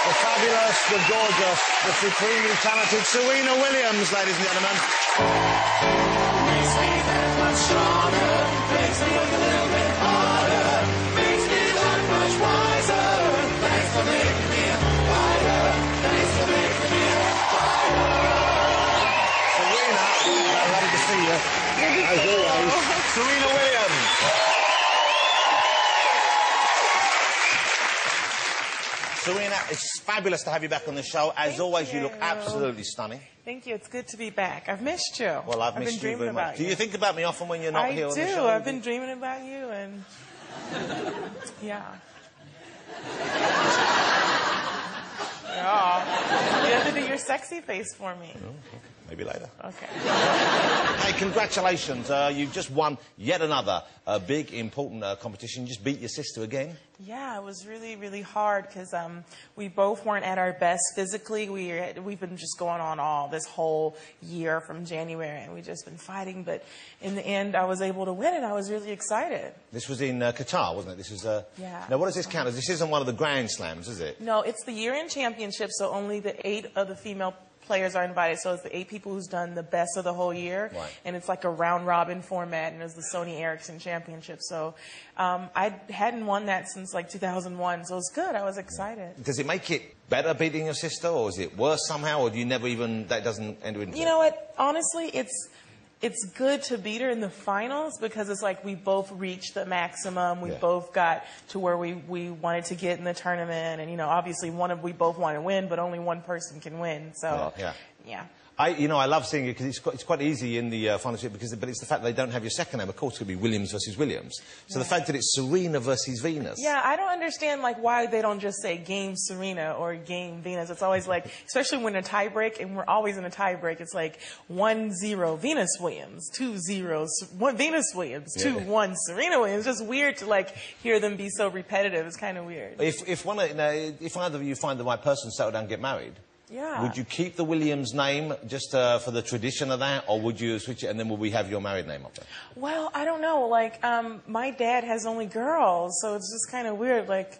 The fabulous, the gorgeous, the supremely talented Serena Williams, ladies and gentlemen. Makes me that much stronger, makes me work a little bit harder, makes me that much wiser. Thanks for making me a fighter, thanks for making me a fighter. Serena, lovely to see you. As always, Serena Williams. Serena, it's fabulous to have you back on the show. As always, you look absolutely stunning. Thank you. It's good to be back. I've missed you. Well, I've missed you very much. Do you think about me often when you're not here on the show? I do. I've been dreaming about you, and yeah. Yeah. You have to do your sexy face for me. Oh, okay. Maybe later. Okay. Hey, congratulations. You've just won yet another big, important competition. You just beat your sister again. Yeah, it was really, really hard because we both weren't at our best physically. We've been just going on all this whole year from January, and we've just been fighting. But in the end, I was able to win, and I was really excited. This was in Qatar, wasn't it? This was... Yeah. Now, what does this count as? This isn't one of the Grand Slams, is it? No, it's the year-end championship, so only the 8 of the female players are invited, so it's the 8 people who's done the best of the whole year, right. And it's like a round-robin format, and it's the Sony Ericsson Championship. So I hadn't won that since like 2001, so it's good. I was excited. Does it make it better beating your sister, or is it worse somehow, or do you never even, that doesn't enter into it? You know what? Honestly, it's good to beat her in the finals because it's like we both reached the maximum. We both got to where we wanted to get in the tournament. And, you know, obviously we both want to win, but only one person can win. So, yeah. I love seeing it because it's quite easy in the finals, but it's the fact that they don't have your second name. Of course, it could be Williams versus Williams. So the fact that it's Serena versus Venus. Yeah, I don't understand like why they don't just say game Serena or game Venus. It's always like, especially when a tie break, and we're always in a tie break. It's like 1-0 Venus Williams, 2-0 Venus Williams, 2-1 Serena Williams. It's just weird to like hear them be so repetitive. It's kind of weird. If either of you find the right person, settle down, and get married. Yeah. Would you keep the Williams name just for the tradition of that, or would you switch it and then will we have your married name up there? Well, I don't know. Like, my dad has only girls, so it's just kind of weird. Like,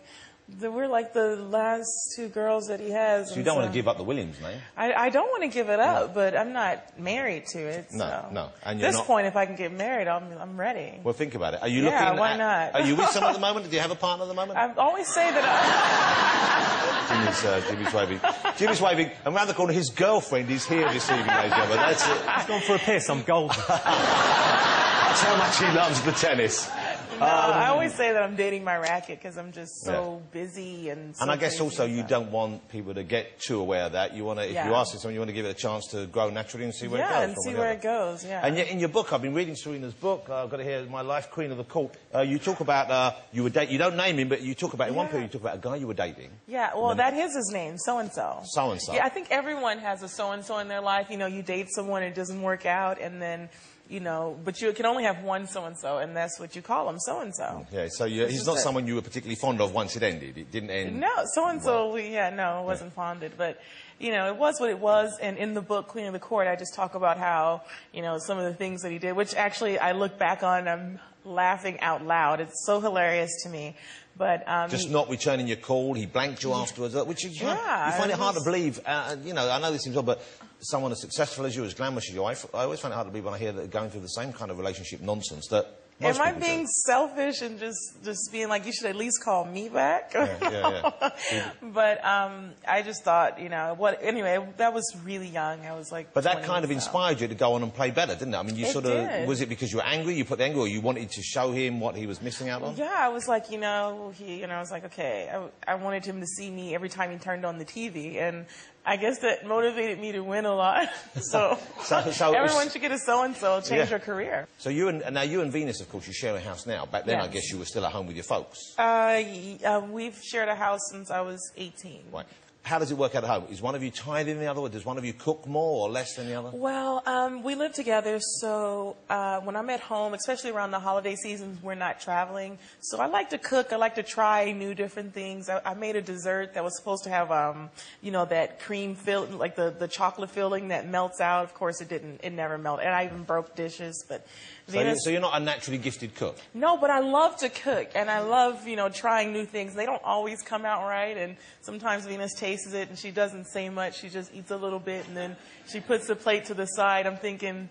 we're like the last 2 girls that he has. So you don't want to give up the Williams name? I don't want to give it up, but I'm not married to it. So. No. And at this point, if I can get married, I'm ready. Well, think about it. Are you looking at... why not? Are you with someone at the moment? Do you have a partner at the moment? I always say that Jimmy's waving. Jimmy's waving. And round the corner, his girlfriend is here this evening, ladies and gentlemen. That's it. He's gone for a piss. I'm golden. That's how much he loves the tennis. No, I always say that I'm dating my racket because I'm just so busy and so I guess crazy also you don't want people to get too aware of that. You want to, if you ask someone, you want to give it a chance to grow naturally and see where it goes. Yeah, and see where it goes, And yet in your book, I've been reading Serena's book, I've got it here, My Life Queen of the Court. You talk about, you don't name him, but you talk about, in one period, you talk about a guy you were dating. Yeah, well, that is his name, so-and-so. So-and-so. Yeah, I think everyone has a so-and-so in their life. You know, you date someone, it doesn't work out, and then... You know, but you can only have one so-and-so, and that's what you call him, so-and-so. Yeah, so he's not someone you were particularly fond of once it ended. It didn't end... No, so-and-so, wasn't fonded. But, you know, it was what it was. And in the book, Queen of the Court, I just talk about how, you know, some of the things that he did, which actually I look back on, I'm laughing out loud. It's so hilarious to me. But, just not returning your call, he blanked you afterwards, which is, you find it hard to believe. You know, I know this seems odd, but someone as successful as you, as glamorous as you, I always find it hard to believe when I hear that going through the same kind of relationship nonsense that most Am I people being selfish and just being like, you should at least call me back? But I just thought, you know, anyway, that was really young. I was like... But that kind of inspired you to go on and play better, didn't it? I mean, you did. Was it because you were angry, you put the anger, or you wanted to show him what he was missing out on? Yeah, I was like, you know, I was like, okay, I wanted him to see me every time he turned on the TV, and I guess that motivated me to win a lot. So everyone should get a so-and-so, change their career. So you and Venus, of course, you share a house now. Back then, I guess you were still at home with your folks. We've shared a house since I was 18. Right. How does it work out at home? Is one of you tired in the other, or does one of you cook more or less than the other? Well, we live together, so when I'm at home, especially around the holiday seasons, we're not traveling. So I like to cook. I like to try different things. I made a dessert that was supposed to have, you know, that cream filling, like the chocolate filling that melts out. Of course, it didn't. It never melted. And I even broke dishes, but... So you're not a naturally gifted cook? No, but I love to cook, and I love, you know, trying new things. They don't always come out right, and sometimes Venus takes tastes it, and she doesn't say much. She just eats a little bit, and then she puts the plate to the side. I'm thinking,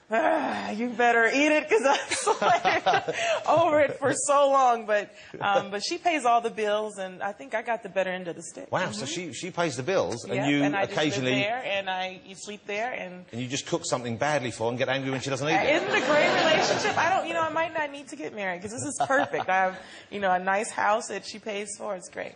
you better eat it, because I sweated over it for so long. But she pays all the bills, and I think I got the better end of the stick. Wow, so she pays the bills, and Yep, you and I occasionally... just live there, and you sleep there, and you just cook something badly for her and get angry when she doesn't eat it. isn't it a great relationship? I might not need to get married, because this is perfect. I have, a nice house that she pays for. It's great.